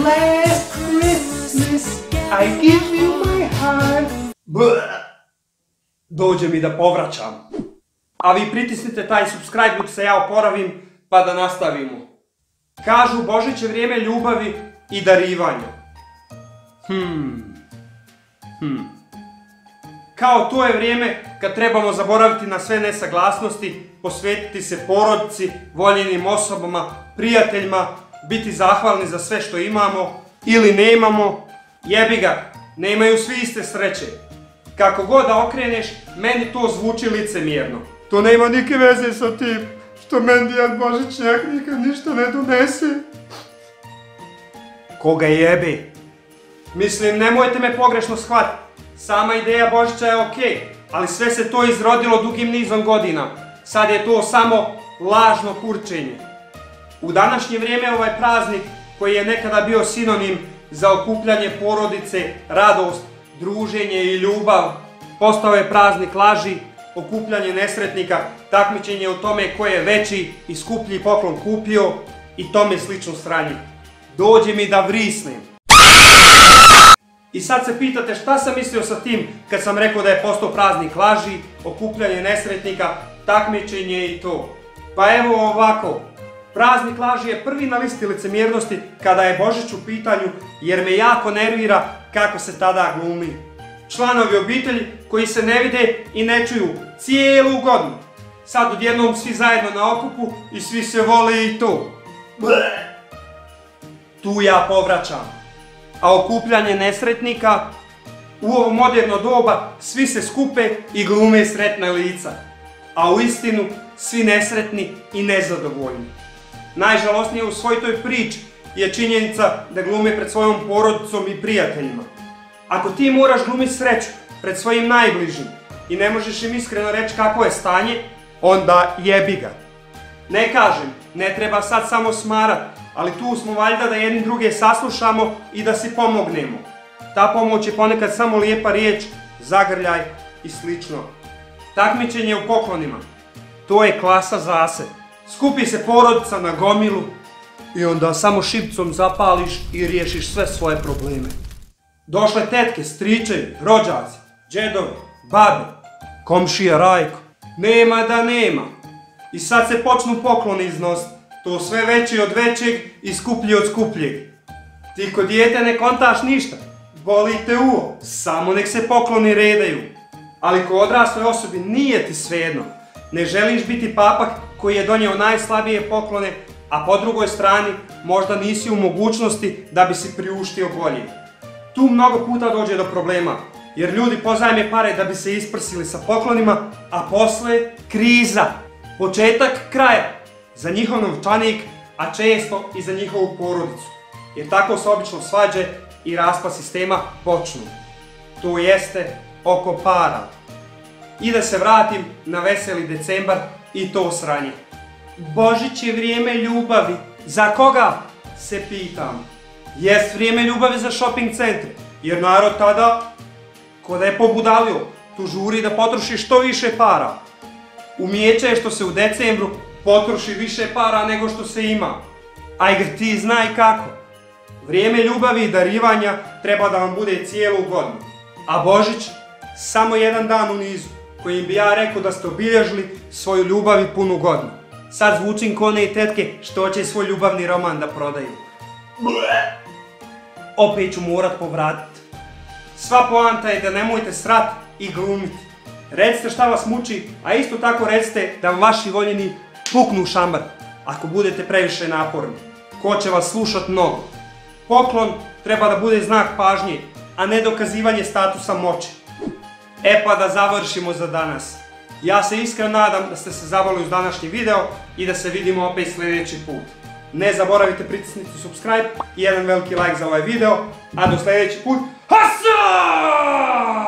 Last Christmas I give you my heart. Dođe mi da povraćam. A vi pritisnite taj subscribe dok se ja oporavim pa da nastavimo. Kažu Božić je vrijeme ljubavi i darivanja. Kao to je vrijeme kad trebamo zaboraviti na sve nesaglasnosti, posvetiti se porodici, voljenim osobama, prijateljima, biti zahvalni za sve što imamo ili nemamo. Jebi ga, nemaju svi iste sreće. Kako god da okreneš, meni to zvuči licemjerno. To nema nike veze sa tim što meni Djed Božićnjak nikad ništa ne donese. Koga jebe? Mislim, nemojte me pogrešno shvatiti. Sama ideja Božića je okej, ali sve se to izrodilo dugim nizom godina. Sad je to samo lažno kurčenje. U današnje vrijeme ovaj praznik, koji je nekada bio sinonim za okupljanje porodice, radost, druženje i ljubav, postao je praznik laži, okupljanje nesretnika, takmičenje o tome ko je veći i skuplji poklon kupio i tome slično sranje. Dođe mi da vrisnem. I sad se pitate šta sam mislio sa tim kad sam rekao da je postao praznik laži, okupljanje nesretnika, takmičenje i to. Pa evo ovako, praznik laži je prvi na listi licemjernosti kada je Božić u pitanju jer me jako nervira kako se tada glumi. Članovi obitelji koji se ne vide i ne čuju cijelu godinu. Sad odjednom svi zajedno na okupu i svi se vole i to. Tu ja povraćam. A okupljanje nesretnika, u ovo moderno doba svi se skupe i glume sretna lica. A u istinu svi nesretni i nezadovoljni. Najžalosnije u svoj toj priči je činjenica da glume pred svojom porodicom i prijateljima. Ako ti moraš glumiti sreću pred svojim najbližim i ne možeš im iskreno reći kako je stanje, onda jebi ga. Ne kažem, ne treba sad samo smarat, ali tu smo valjda da jedni druge saslušamo i da si pomognemo. Ta pomoć je ponekad samo lijepa riječ, zagrljaj i slično. Takmičenje u poklonima. To je klasa zase. Skupi se porodica na gomilu i onda samo šipcom zapališ i riješiš sve svoje probleme. Došle tetke, stričevi, rođaci, džedovi, babe, komšija Rajko. Nema da nema. I sad se počnu pokloni iznositi. To sve veći od većeg i skuplji od skupljeg. Ti ko dijete ne kontaš ništa. Boli te uvo, samo nek se pokloni redaju. Ali ko odrasloj osobi nije ti svejedno. Ne želiš biti papak koji je donio najslabije poklone, a po drugoj strani možda nisi u mogućnosti da bi si priuštio bolje. Tu mnogo puta dođe do problema, jer ljudi pozajme pare da bi se isprsili sa poklonima, a posle kriza. Početak kraja. Za njihov novčanik, a često i za njihovu porodicu. Jer tako se obično svađe i raspad sistema počnu. To jeste oko para. I da se vratim na veseli decembar i to sranje. Božić je vrijeme ljubavi. Za koga? Se pitam. Jest vrijeme ljubavi za shopping centre, jer narod tada, ko da je pobudalio, tu žuri da potroši što više para. Umijeće je što se u decembru potroši više para nego što se ima. Ajde ti znaj kako. Vrijeme ljubavi i darivanja treba da vam bude cijelu godinu. A Božić samo jedan dan u nizu, kojim bi ja rekao da ste obilježili svoju ljubav i punu godinu. Sad zvučim ko one i tetke što će svoj ljubavni roman da prodaju. Opet ću morat povratiti. Sva poanta je da nemojte srat i glumiti. Recite šta vas muči, a isto tako recite da vam vaši voljeni puknu u šamar, ako budete previše naporni. Ko će vas slušat mnogo. Poklon treba da bude znak pažnje, a ne dokazivanje statusa moći. E pa da završimo za danas. Ja se iskreno nadam da ste se zabavili uz današnji video i da se vidimo opet sljedeći put. Ne zaboravite pritisniti subscribe i jedan veliki like za ovaj video, a do sljedeći put. Hasa!